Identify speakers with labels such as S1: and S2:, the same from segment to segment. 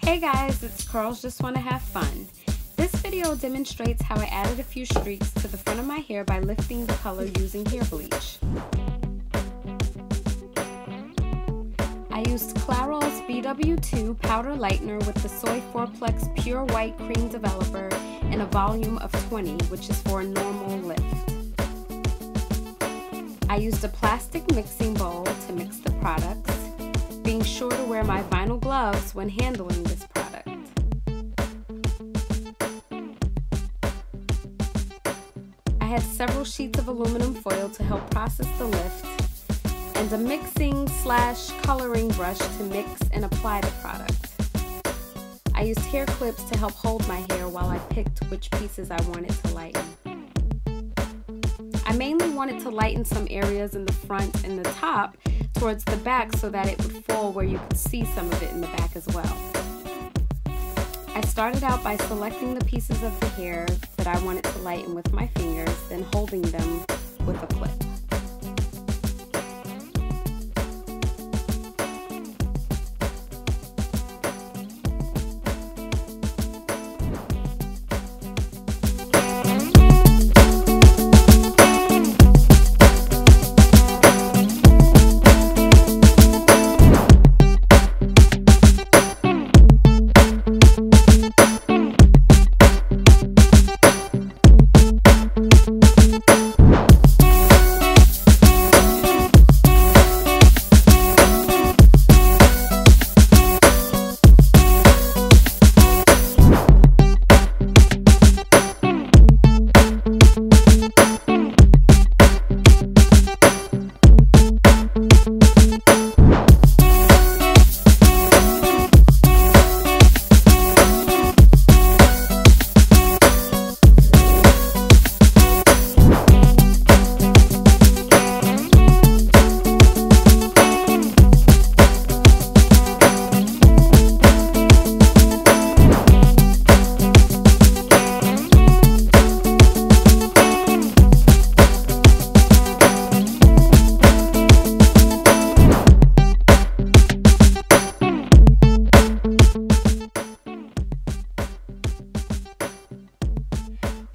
S1: Hey guys, it's Curls Just Wanna Have Fun. This video demonstrates how I added a few streaks to the front of my hair by lifting the color using hair bleach. I used Clairol's BW2 Powder Lightener with the Soy 4-Plex Pure White Crème developer in a volume of 20, which is for a normal lift. I used a plastic mixing bowl to mix the products, being sure to wear my vinyl gloves when handling this product. I had several sheets of aluminum foil to help process the lift, and a mixing/coloring brush to mix and apply the product. I used hair clips to help hold my hair while I picked which pieces I wanted to lighten. I mainly wanted to lighten some areas in the front and the top towards the back so that it would fall where you could see some of it in the back as well. I started out by selecting the pieces of the hair that I wanted to lighten with my fingers, then holding them with a clip.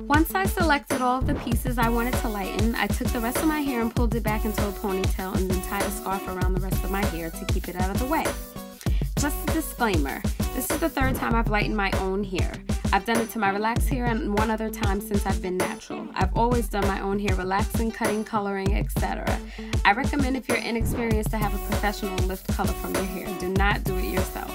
S1: Once I selected all of the pieces I wanted to lighten, I took the rest of my hair and pulled it back into a ponytail and then tied a scarf around the rest of my hair to keep it out of the way. Just a disclaimer, this is the third time I've lightened my own hair. I've done it to my relaxed hair and one other time since I've been natural. I've always done my own hair relaxing, cutting, coloring, etc. I recommend if you're inexperienced to have a professional lift color from your hair. Do not do it yourself.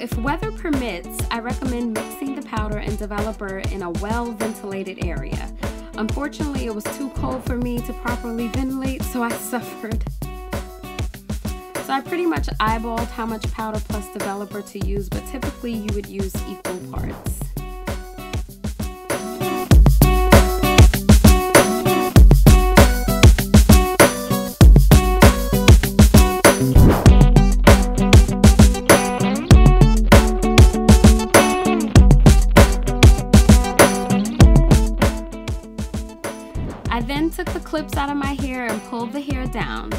S1: If weather permits, I recommend mixing the powder and developer in a well-ventilated area. Unfortunately, it was too cold for me to properly ventilate, so I suffered. So I pretty much eyeballed how much powder plus developer to use, but typically you would use equal parts. I then took the clips out of my hair and pulled the hair down.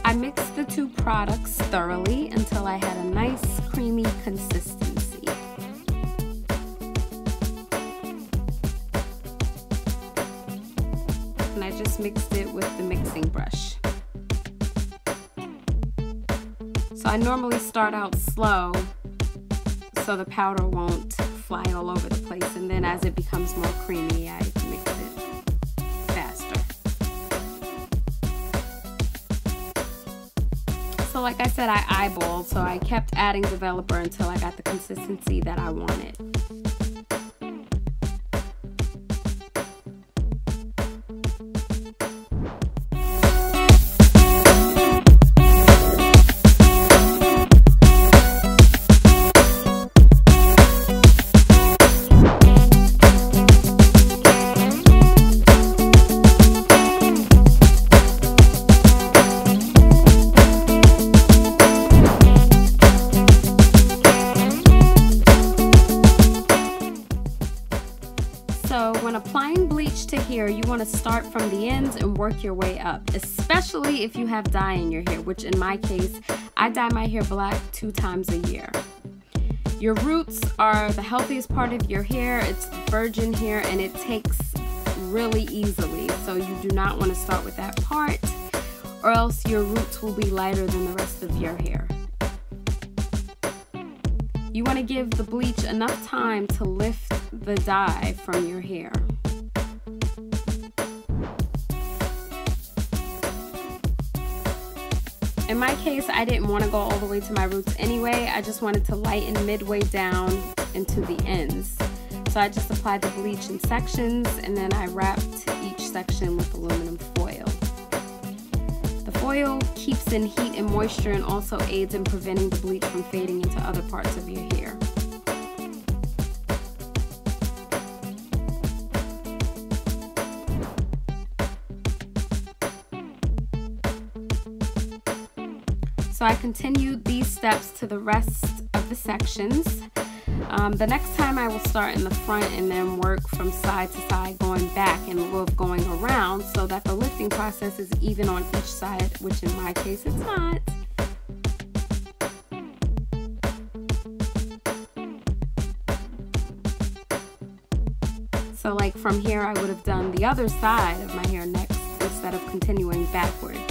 S1: I mixed the two products thoroughly until I had a nice creamy consistency. And I just mixed it with the mixing brush. So I normally start out slow so the powder won't fly all over the place, and then as it becomes more creamy, I mix it faster. So like I said, I eyeballed, so I kept adding developer until I got the consistency that I wanted. applying bleach to hair, you want to start from the ends and work your way up, especially if you have dye in your hair, which in my case, I dye my hair black 2 times a year. Your roots are the healthiest part of your hair. It's virgin hair and it takes really easily, so you do not want to start with that part, or else your roots will be lighter than the rest of your hair. You want to give the bleach enough time to lift the dye from your hair. In my case, I didn't want to go all the way to my roots anyway. I just wanted to lighten midway down into the ends. So I just applied the bleach in sections, and then I wrapped each section with aluminum foil. The foil keeps in heat and moisture and also aids in preventing the bleach from fading into other parts of your hair. So I continued these steps to the rest of the sections. The next time I will start in the front and then work from side to side, going back in lieu of going around, so that the lifting process is even on each side, which in my case it's not. So like from here I would have done the other side of my hair next instead of continuing backwards.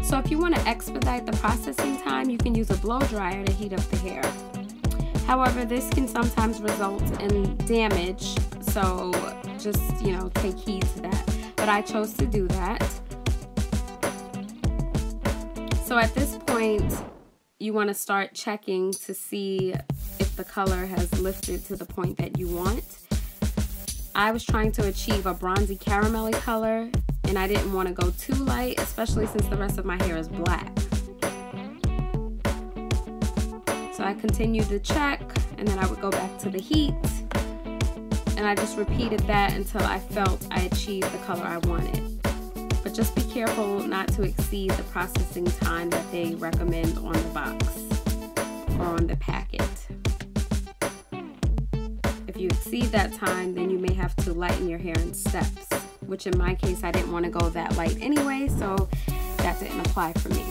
S1: So if you want to expedite the processing time, you can use a blow dryer to heat up the hair. However, this can sometimes result in damage, so just, take heed to that. But I chose to do that. So at this point, you want to start checking to see if the color has lifted to the point that you want. I was trying to achieve a bronzy caramelly color, and I didn't want to go too light, especially since the rest of my hair is black. So I continued to check, and then I would go back to the heat, and I just repeated that until I felt I achieved the color I wanted. But just be careful not to exceed the processing time that they recommend on the box or on the packet. If you exceed that time, then you may have to lighten your hair in steps, which in my case I didn't want to go that light anyway, so that didn't apply for me.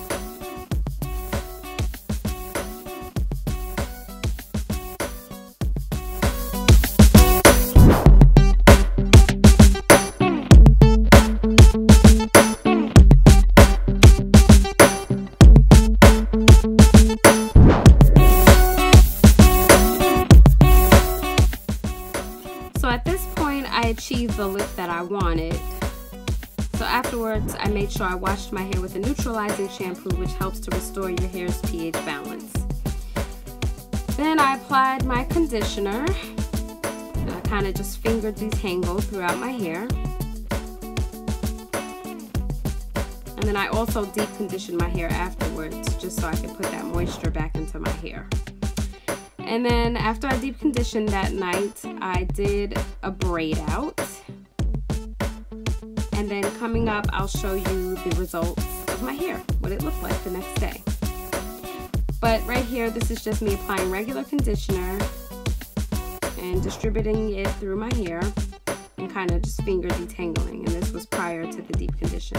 S1: So at this point, I achieved the lift that I wanted. So afterwards, I made sure I washed my hair with a neutralizing shampoo, which helps to restore your hair's pH balance. Then I applied my conditioner, and I kind of just fingered detangle throughout my hair. And then I also deep conditioned my hair afterwards, just so I could put that moisture back into my hair. And then after I deep conditioned that night, I did a braid out. And then coming up, I'll show you the results of my hair, what it looked like the next day. But right here, this is just me applying regular conditioner and distributing it through my hair and kind of just finger detangling. And this was prior to the deep condition.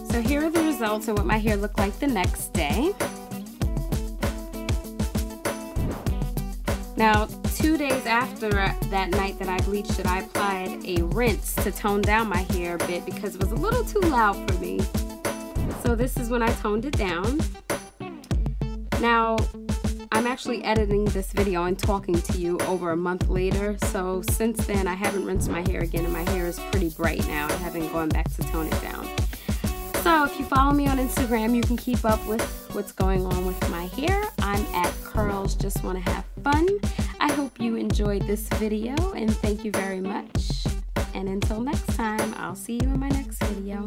S1: So here are the results of what my hair looked like the next day. Now, 2 days after that night that I bleached it, I applied a rinse to tone down my hair a bit because it was a little too loud for me. So this is when I toned it down. Now, I'm actually editing this video and talking to you over a month later, so since then I haven't rinsed my hair again and my hair is pretty bright now. I haven't gone back to tone it down. So if you follow me on Instagram, you can keep up with what's going on with my hair. I'm at Curlsjuswannahavefun. I hope you enjoyed this video and thank you very much. And until next time, I'll see you in my next video.